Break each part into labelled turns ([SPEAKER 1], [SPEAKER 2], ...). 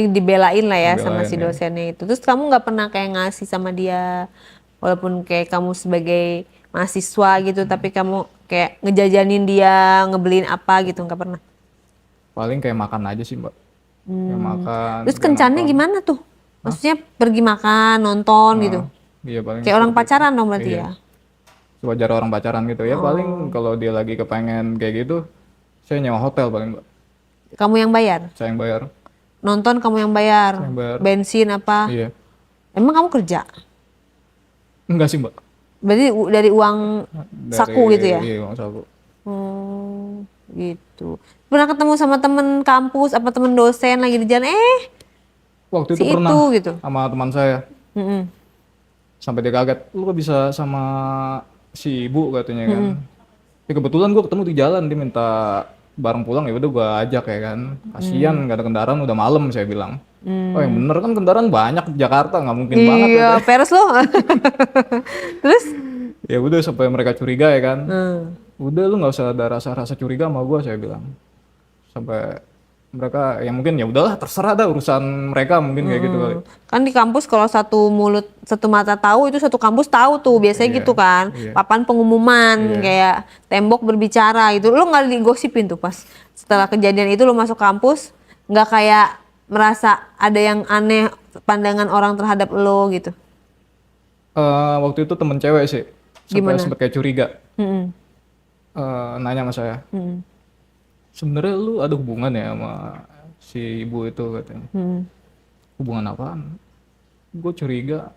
[SPEAKER 1] Jadi dibelain lah ya sama
[SPEAKER 2] Dibelain,
[SPEAKER 1] si
[SPEAKER 2] ya.
[SPEAKER 1] dosennya itu. Terus kamu nggak pernah kayak ngasih sama dia, walaupun kayak kamu sebagai mahasiswa gitu, tapi kamu kayak ngejajanin dia, ngebeliin apa gitu, nggak pernah?
[SPEAKER 2] Paling kayak makan aja sih Mbak. Kayak makan,
[SPEAKER 1] Terus
[SPEAKER 2] kayak
[SPEAKER 1] kencannya
[SPEAKER 2] nonton.
[SPEAKER 1] gimana tuh?
[SPEAKER 2] Hah?
[SPEAKER 1] Maksudnya pergi makan, nonton gitu.
[SPEAKER 2] Nah, iya paling
[SPEAKER 1] Kayak orang
[SPEAKER 2] seperti itu.
[SPEAKER 1] pacaran dong berarti
[SPEAKER 2] Iya,
[SPEAKER 1] ya?
[SPEAKER 2] sewajar orang pacaran gitu ya. Paling
[SPEAKER 1] Oh,
[SPEAKER 2] kalau dia lagi kepengen kayak gitu, saya nyewa hotel paling Mbak.
[SPEAKER 1] kamu yang bayar?
[SPEAKER 2] Saya yang bayar.
[SPEAKER 1] Nonton kamu yang
[SPEAKER 2] Saya
[SPEAKER 1] bayar?
[SPEAKER 2] yang bayar.
[SPEAKER 1] Bensin apa?
[SPEAKER 2] Iya.
[SPEAKER 1] Emang kamu kerja?
[SPEAKER 2] Enggak sih Mbak.
[SPEAKER 1] Berarti dari uang
[SPEAKER 2] Dari,
[SPEAKER 1] saku gitu ya?
[SPEAKER 2] iya uang saku.
[SPEAKER 1] Gitu. Pernah ketemu sama temen kampus apa temen dosen lagi di jalan,
[SPEAKER 2] Waktu
[SPEAKER 1] si
[SPEAKER 2] itu
[SPEAKER 1] itu
[SPEAKER 2] pernah
[SPEAKER 1] gitu.
[SPEAKER 2] sama teman saya.
[SPEAKER 1] Mm-mm.
[SPEAKER 2] Sampai dia kaget. Lu kok bisa sama si ibu katanya kan. Ya kebetulan gue ketemu di jalan, dia minta bareng pulang, ya udah gue ajak ya kan. Kasian gak ada kendaraan, udah malam saya bilang. Oh yang bener kan kendaraan banyak di Jakarta, nggak mungkin banget
[SPEAKER 1] Iya,
[SPEAKER 2] katanya.
[SPEAKER 1] peres loh. Terus?
[SPEAKER 2] Ya udah sampai mereka curiga ya kan.
[SPEAKER 1] Hmm.
[SPEAKER 2] Udah lu nggak usah ada rasa-rasa curiga sama gue saya bilang. Sampai mereka ya mungkin ya udahlah terserah dah urusan mereka mungkin kayak gitu kali.
[SPEAKER 1] Kan di kampus kalau satu mulut satu mata tahu itu satu kampus tahu tuh biasanya
[SPEAKER 2] Iya,
[SPEAKER 1] gitu kan.
[SPEAKER 2] iya,
[SPEAKER 1] Papan pengumuman
[SPEAKER 2] iya.
[SPEAKER 1] kayak tembok berbicara gitu. Lu nggak digosipin tuh pas setelah kejadian itu lu masuk kampus nggak kayak merasa ada yang aneh pandangan orang terhadap lo gitu.
[SPEAKER 2] Waktu itu temen cewek sih, sampai
[SPEAKER 1] Gimana?
[SPEAKER 2] sempet kayak curiga.
[SPEAKER 1] Mm-mm.
[SPEAKER 2] Nanya sama saya,
[SPEAKER 1] Mm-mm.
[SPEAKER 2] sebenarnya lu ada hubungan ya sama si ibu itu katanya.
[SPEAKER 1] Mm-mm.
[SPEAKER 2] Hubungan apaan? Gue curiga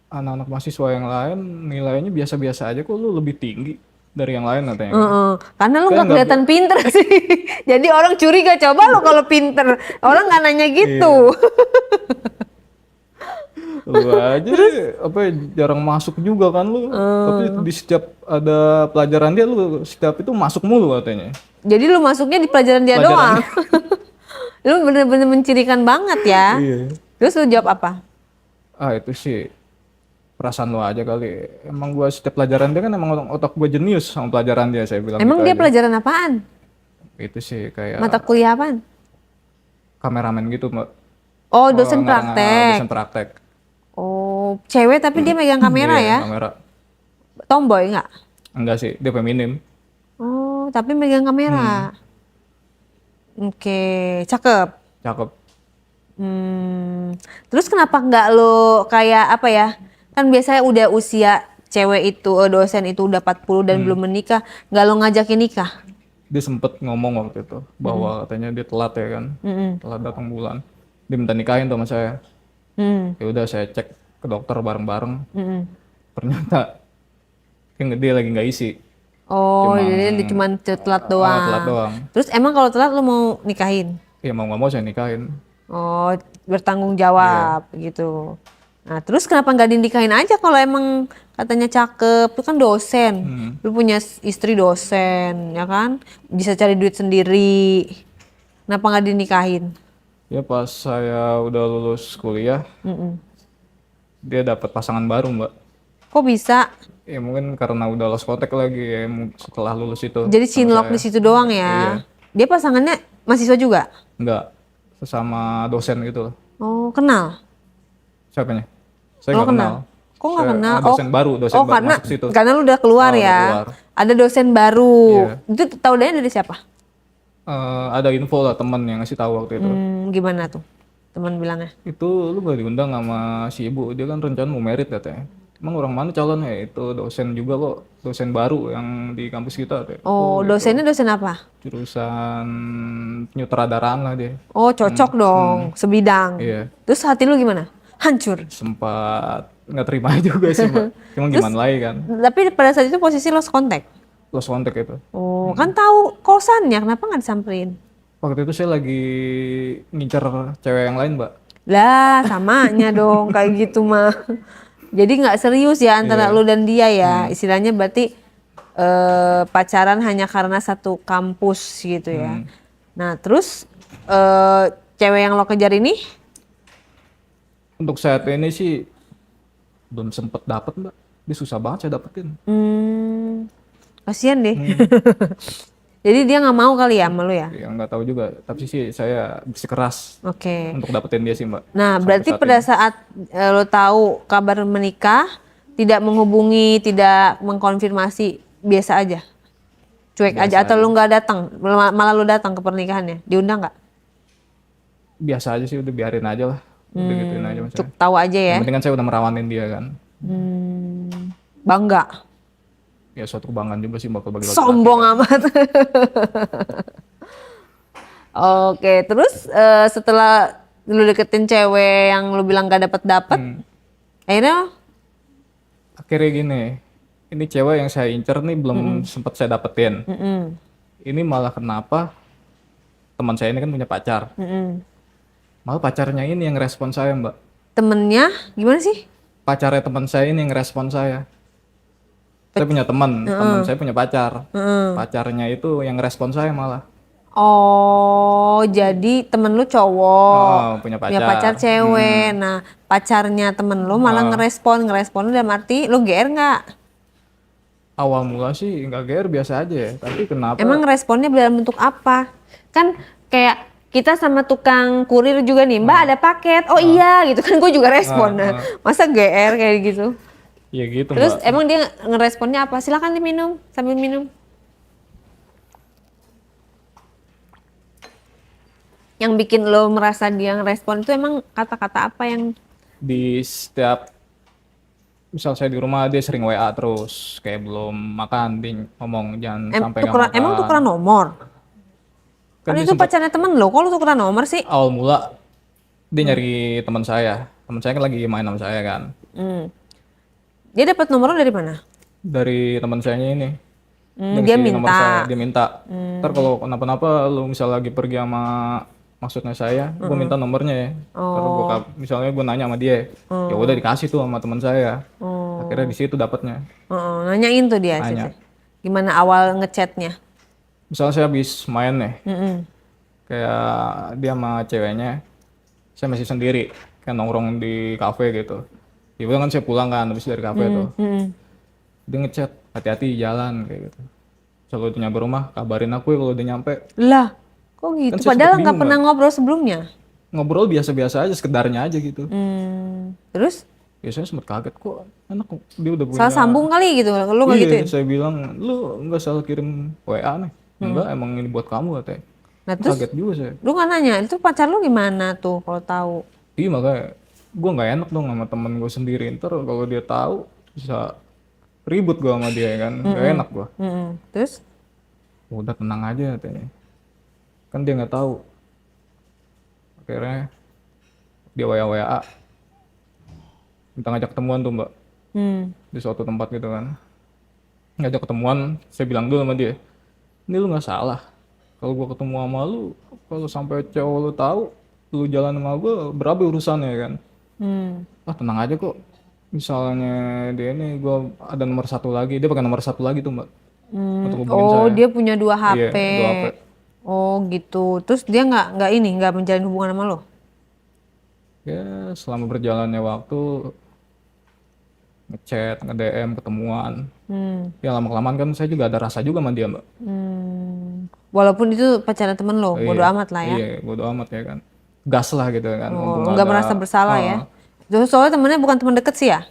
[SPEAKER 2] anak-anak mahasiswa yang lain nilainya biasa-biasa aja, kok lu lebih tinggi dari yang lain katanya kan.
[SPEAKER 1] Heeh. Karena lu
[SPEAKER 2] Kayak
[SPEAKER 1] nggak kelihatan pinter sih. Jadi orang curiga coba lu kalau pinter. Orang nggak nanya gitu.
[SPEAKER 2] iya, lu aja apa ya, jarang masuk juga kan lu. Tapi di setiap ada pelajaran dia lu setiap itu masuk mulu katanya.
[SPEAKER 1] Jadi lu masuknya di pelajaran dia
[SPEAKER 2] Pelajaran
[SPEAKER 1] doang. Lu bener-bener mencirikan banget ya.
[SPEAKER 2] iya.
[SPEAKER 1] Terus lu jawab apa?
[SPEAKER 2] Ah itu sih perasaan lo aja kali. Emang gua setiap pelajaran dia kan emang otak gua jenius sama pelajaran dia, saya bilang
[SPEAKER 1] Emang
[SPEAKER 2] gitu
[SPEAKER 1] dia
[SPEAKER 2] aja.
[SPEAKER 1] pelajaran apaan?
[SPEAKER 2] Itu sih kayak
[SPEAKER 1] Mata kuliah apaan?
[SPEAKER 2] kameramen gitu Mbak.
[SPEAKER 1] Oh, dosen
[SPEAKER 2] Dosen
[SPEAKER 1] praktek.
[SPEAKER 2] praktek.
[SPEAKER 1] Oh, cewek tapi dia megang kamera
[SPEAKER 2] Iya,
[SPEAKER 1] ya?
[SPEAKER 2] kamera.
[SPEAKER 1] Tomboy nggak?
[SPEAKER 2] Enggak sih, dia feminim.
[SPEAKER 1] Oh, tapi megang kamera. Oke, cakep.
[SPEAKER 2] Cakep.
[SPEAKER 1] Terus kenapa nggak lo kayak apa ya? Kan biasanya udah usia cewek itu, dosen itu udah 40 dan belum menikah, nggak lo ngajakin nikah?
[SPEAKER 2] Dia sempet ngomong waktu itu bahwa katanya dia telat ya kan. Telat datang bulan. Dia minta nikahin tuh sama saya.
[SPEAKER 1] Hmm.
[SPEAKER 2] Ya udah saya cek ke dokter bareng-bareng.
[SPEAKER 1] Mm-mm.
[SPEAKER 2] Ternyata kayak dia lagi nggak isi.
[SPEAKER 1] Oh,
[SPEAKER 2] Cuma
[SPEAKER 1] jadi dia cuma telat
[SPEAKER 2] telat
[SPEAKER 1] doang.
[SPEAKER 2] doang.
[SPEAKER 1] Terus emang kalau telat lo mau nikahin?
[SPEAKER 2] Ya mau nggak mau saya nikahin.
[SPEAKER 1] Oh, bertanggung jawab gitu. Nah, terus kenapa nggak dinikahin aja kalau emang katanya cakep? Lu kan dosen. Lu punya istri dosen, ya kan? Bisa cari duit sendiri. Kenapa nggak dinikahin?
[SPEAKER 2] Ya pas saya udah lulus kuliah, dia dapat pasangan baru Mbak.
[SPEAKER 1] Kok bisa?
[SPEAKER 2] Ya mungkin karena udah lost kontak lagi ya setelah lulus itu.
[SPEAKER 1] Jadi
[SPEAKER 2] sama
[SPEAKER 1] cinlok
[SPEAKER 2] saya.
[SPEAKER 1] di situ doang
[SPEAKER 2] Iya,
[SPEAKER 1] ya? Dia pasangannya mahasiswa juga?
[SPEAKER 2] enggak sesama dosen gitu loh.
[SPEAKER 1] Oh, kenal?
[SPEAKER 2] Siapanya? Saya
[SPEAKER 1] Oh,
[SPEAKER 2] nggak kenal.
[SPEAKER 1] Kok nggak
[SPEAKER 2] Saya,
[SPEAKER 1] kenal?
[SPEAKER 2] dosen baru, dosen
[SPEAKER 1] Oh,
[SPEAKER 2] baru
[SPEAKER 1] karena
[SPEAKER 2] masuk situ.
[SPEAKER 1] lu udah keluar
[SPEAKER 2] Udah
[SPEAKER 1] ya.
[SPEAKER 2] keluar.
[SPEAKER 1] Ada dosen baru.
[SPEAKER 2] Iya.
[SPEAKER 1] Itu tahu dari siapa?
[SPEAKER 2] Ada info lah teman yang ngasih tahu waktu itu.
[SPEAKER 1] Gimana tuh? Teman bilangnya.
[SPEAKER 2] Itu lu gak diundang sama si ibu, dia kan rencana mau merit katanya. Emang orang mana calonnya? Itu dosen juga kok, dosen baru yang di kampus kita katanya.
[SPEAKER 1] Oh,
[SPEAKER 2] gitu.
[SPEAKER 1] dosennya dosen apa?
[SPEAKER 2] Jurusan penyutradaraan lah dia.
[SPEAKER 1] Oh, cocok dong, sebidang.
[SPEAKER 2] Iya.
[SPEAKER 1] Terus hati lu gimana? Hancur.
[SPEAKER 2] Sempat nggak terima juga sih Mbak. Cuma gimana lagi kan,
[SPEAKER 1] Tapi pada saat itu posisi lost contact.
[SPEAKER 2] lost contact itu.
[SPEAKER 1] Oh, kan tahu kosannya, kenapa nggak disamperin?
[SPEAKER 2] Waktu itu saya lagi ngincer cewek yang lain Mbak.
[SPEAKER 1] Lah, samanya dong kayak gitu mah. Jadi nggak serius ya antara
[SPEAKER 2] Iya.
[SPEAKER 1] lu dan dia ya. Istilahnya berarti pacaran hanya karena satu kampus gitu ya. Nah, terus cewek yang lo kejar ini
[SPEAKER 2] Untuk saat ini sih belum sempet dapet Mbak. Dia susah banget saya dapetin.
[SPEAKER 1] kasihan deh. Jadi dia nggak mau kali ya sama lu ya?
[SPEAKER 2] Ya nggak tahu juga, tapi sih saya bersikeras
[SPEAKER 1] Oke.
[SPEAKER 2] untuk dapetin dia sih Mbak.
[SPEAKER 1] Nah,
[SPEAKER 2] Sampai
[SPEAKER 1] berarti
[SPEAKER 2] saat
[SPEAKER 1] pada
[SPEAKER 2] ini.
[SPEAKER 1] saat lo tahu kabar menikah, tidak menghubungi, tidak mengkonfirmasi, biasa aja, cuek
[SPEAKER 2] Biasa
[SPEAKER 1] aja, atau
[SPEAKER 2] aja.
[SPEAKER 1] lo nggak datang, malah lo datang ke pernikahannya, diundang nggak?
[SPEAKER 2] Biasa aja sih, udah biarin aja lah. Udah gituin aja
[SPEAKER 1] Cukup
[SPEAKER 2] maksudnya.
[SPEAKER 1] tahu aja
[SPEAKER 2] Yang
[SPEAKER 1] ya.
[SPEAKER 2] penting kan saya udah merawanin dia kan.
[SPEAKER 1] Bangga,
[SPEAKER 2] Ya suatu kebanggaan juga sih Mbak bagi laki-laki
[SPEAKER 1] sombong
[SPEAKER 2] kan.
[SPEAKER 1] amat. Oke, terus setelah lu deketin cewek yang lu bilang gak dapet dapet,
[SPEAKER 2] Hmm.
[SPEAKER 1] akhirnya,
[SPEAKER 2] Akhirnya gini, ini cewek yang saya incer nih belum sempat saya dapetin. Ini malah kenapa teman saya ini kan punya pacar. Malah pacarnya ini yang respon saya Mbak.
[SPEAKER 1] temennya gimana sih?
[SPEAKER 2] Pacarnya teman saya ini yang respon saya. Saya punya teman saya punya pacar. Pacarnya itu yang respon saya malah.
[SPEAKER 1] Oh, jadi temen lu cowok,
[SPEAKER 2] Punya
[SPEAKER 1] punya pacar
[SPEAKER 2] pacar.
[SPEAKER 1] cewek. Nah, pacarnya temen lu malah ngerespon lu dalam arti lu GR nggak?
[SPEAKER 2] Awal mula sih nggak GR biasa aja ya. Tapi kenapa?
[SPEAKER 1] Emang responnya dalam bentuk apa? Kan kayak kita sama tukang kurir juga nih, Mbak ada paket. Oh iya gitu kan, gue juga respon. Nah, masa GR kayak gitu?
[SPEAKER 2] Ya gitu
[SPEAKER 1] Terus
[SPEAKER 2] Mbak.
[SPEAKER 1] emang dia ngeresponnya apa? Silakan diminum sambil minum. Yang bikin lo merasa dia ngerespon itu emang kata-kata apa yang
[SPEAKER 2] Di setiap misal saya di rumah dia sering WA terus kayak belum makan dia ngomong jangan sampai nggak makan.
[SPEAKER 1] emang tukeran nomor?
[SPEAKER 2] Kan
[SPEAKER 1] Kan
[SPEAKER 2] dia
[SPEAKER 1] itu
[SPEAKER 2] sempat
[SPEAKER 1] pacarnya temen lo, kok lo tukeran nomor sih?
[SPEAKER 2] awal mula dia nyari teman saya. Teman saya kan lagi main sama saya kan.
[SPEAKER 1] Hmm. Dia dapat nomor lo dari mana?
[SPEAKER 2] Dari teman sayanya ini.
[SPEAKER 1] Dia
[SPEAKER 2] Ngasih nomor
[SPEAKER 1] minta.
[SPEAKER 2] saya, dia minta. Ntar kalau kenapa-napa lu misal lagi pergi sama maksudnya saya, gue minta nomornya ya. Ntar misalnya gue nanya sama dia, ya udah dikasih tuh sama teman saya. Akhirnya di situ dapatnya.
[SPEAKER 1] Nanyain tuh dia,
[SPEAKER 2] Nanya.
[SPEAKER 1] gimana awal ngechatnya?
[SPEAKER 2] Misalnya saya habis main nih,
[SPEAKER 1] Mm-mm.
[SPEAKER 2] kayak dia sama ceweknya, saya masih sendiri, kayak nongkrong di kafe gitu. Ya udah kan saya pulang kan habis dari kafe tuh. Dia ngechat, hati-hati di jalan kayak gitu. Kalau udah nyampe rumah, kabarin aku ya kalau udah nyampe.
[SPEAKER 1] Lah, kok gitu?
[SPEAKER 2] Kan saya
[SPEAKER 1] Padahal
[SPEAKER 2] sempet
[SPEAKER 1] nggak
[SPEAKER 2] bingung,
[SPEAKER 1] pernah
[SPEAKER 2] Mbak.
[SPEAKER 1] ngobrol sebelumnya.
[SPEAKER 2] Ngobrol biasa-biasa aja, sekedarnya aja gitu.
[SPEAKER 1] Terus
[SPEAKER 2] Biasanya sempet kaget kok, anak dia udah punya.
[SPEAKER 1] salah sambung kali gitu, lo nggak
[SPEAKER 2] Iya,
[SPEAKER 1] gituin?
[SPEAKER 2] saya bilang, lu nggak salah kirim WA nih. Enggak, emang ini buat kamu katanya.
[SPEAKER 1] Nah terus
[SPEAKER 2] Kaget juga saya.
[SPEAKER 1] lu nggak nanya, itu pacar lu gimana tuh kalau tahu?
[SPEAKER 2] Iya makanya, gue nggak enak dong sama temen gue sendiri. Ntar kalau dia tahu bisa ribut gue sama dia kan, nggak enak gue.
[SPEAKER 1] Terus
[SPEAKER 2] Udah tenang aja katanya. Kan dia nggak tahu. Akhirnya dia WA, minta ngajak ketemuan tuh Mbak di suatu tempat gitu kan. Ngajak ketemuan, saya bilang dulu sama dia, ini lu nggak salah. Kalau gua ketemu sama lu, kalau sampai cowok lu tahu, lu jalan sama gua, berapa urusannya kan? Ah tenang aja kok. Misalnya dia ini, gua ada nomor satu lagi, dia pakai nomor satu lagi tuh Mbak, untuk hubungin
[SPEAKER 1] oh
[SPEAKER 2] saya.
[SPEAKER 1] dia punya 2
[SPEAKER 2] Iya,
[SPEAKER 1] HP.
[SPEAKER 2] 2 HP.
[SPEAKER 1] Oh gitu. Terus dia nggak menjalin hubungan sama lo?
[SPEAKER 2] Ya selama berjalannya waktu, ngechat, nge-DM, ketemuan. Ya lama-kelamaan kan saya juga ada rasa juga sama dia Mbak.
[SPEAKER 1] Walaupun itu pacaran temen lo, bodo
[SPEAKER 2] Iya,
[SPEAKER 1] amat lah ya.
[SPEAKER 2] iya, bodo amat ya kan. Gas lah gitu kan,
[SPEAKER 1] Oh,
[SPEAKER 2] mumpung
[SPEAKER 1] nggak
[SPEAKER 2] ada.
[SPEAKER 1] merasa bersalah ya.
[SPEAKER 2] Ah,
[SPEAKER 1] Terus soalnya temennya bukan teman deket sih ya?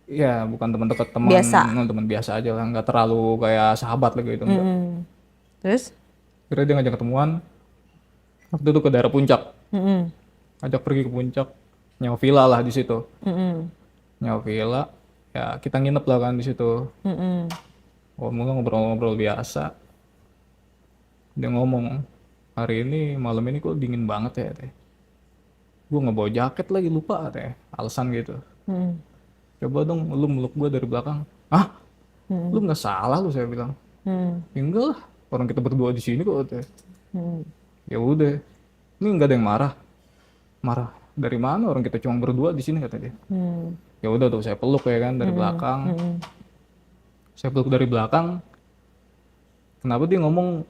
[SPEAKER 2] Iya, bukan teman dekat, teman,
[SPEAKER 1] Biasa.
[SPEAKER 2] teman biasa aja lah, nggak terlalu kayak sahabat lah gitu. Mbak.
[SPEAKER 1] Terus?
[SPEAKER 2] Kira dia ngajak ketemuan, waktu itu ke daerah puncak,
[SPEAKER 1] Mm-mm.
[SPEAKER 2] ajak pergi ke puncak, nyewa villa lah di situ,
[SPEAKER 1] Mm-mm.
[SPEAKER 2] nyewa villa, ya kita nginep lah kan di situ.
[SPEAKER 1] Mm-mm.
[SPEAKER 2] Ngobrol-ngobrol biasa, dia ngomong hari ini malam ini kok dingin banget ya teh. Gue nggak bawa jaket lagi lupa teh, alasan gitu.
[SPEAKER 1] Mm-mm.
[SPEAKER 2] Coba dong lu meluk gue dari belakang. Hah? Lu nggak salah lu saya bilang.
[SPEAKER 1] Mm-mm.
[SPEAKER 2] Ya enggak lah, orang kita berdua di sini kok teh.
[SPEAKER 1] Mm-mm.
[SPEAKER 2] Ya udah, ini nggak ada yang marah. Marah dari mana orang kita cuma berdua di sini kata dia.
[SPEAKER 1] Mm-mm.
[SPEAKER 2] Ya udah tuh saya peluk ya kan dari belakang.
[SPEAKER 1] Mm-mm.
[SPEAKER 2] Saya peluk dari belakang. Kenapa dia ngomong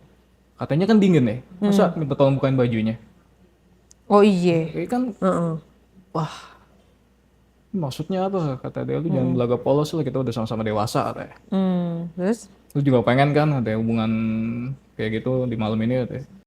[SPEAKER 2] katanya kan dingin ya? Masa minta tolong bukain bajunya?
[SPEAKER 1] Oh iya.
[SPEAKER 2] Kan
[SPEAKER 1] Heeh.
[SPEAKER 2] wah maksudnya apa? Kata dia lu jangan belaga polos lah kita udah sama-sama dewasa katanya.
[SPEAKER 1] Terus?
[SPEAKER 2] Lu juga pengen kan ada hubungan kayak gitu di malam ini katanya.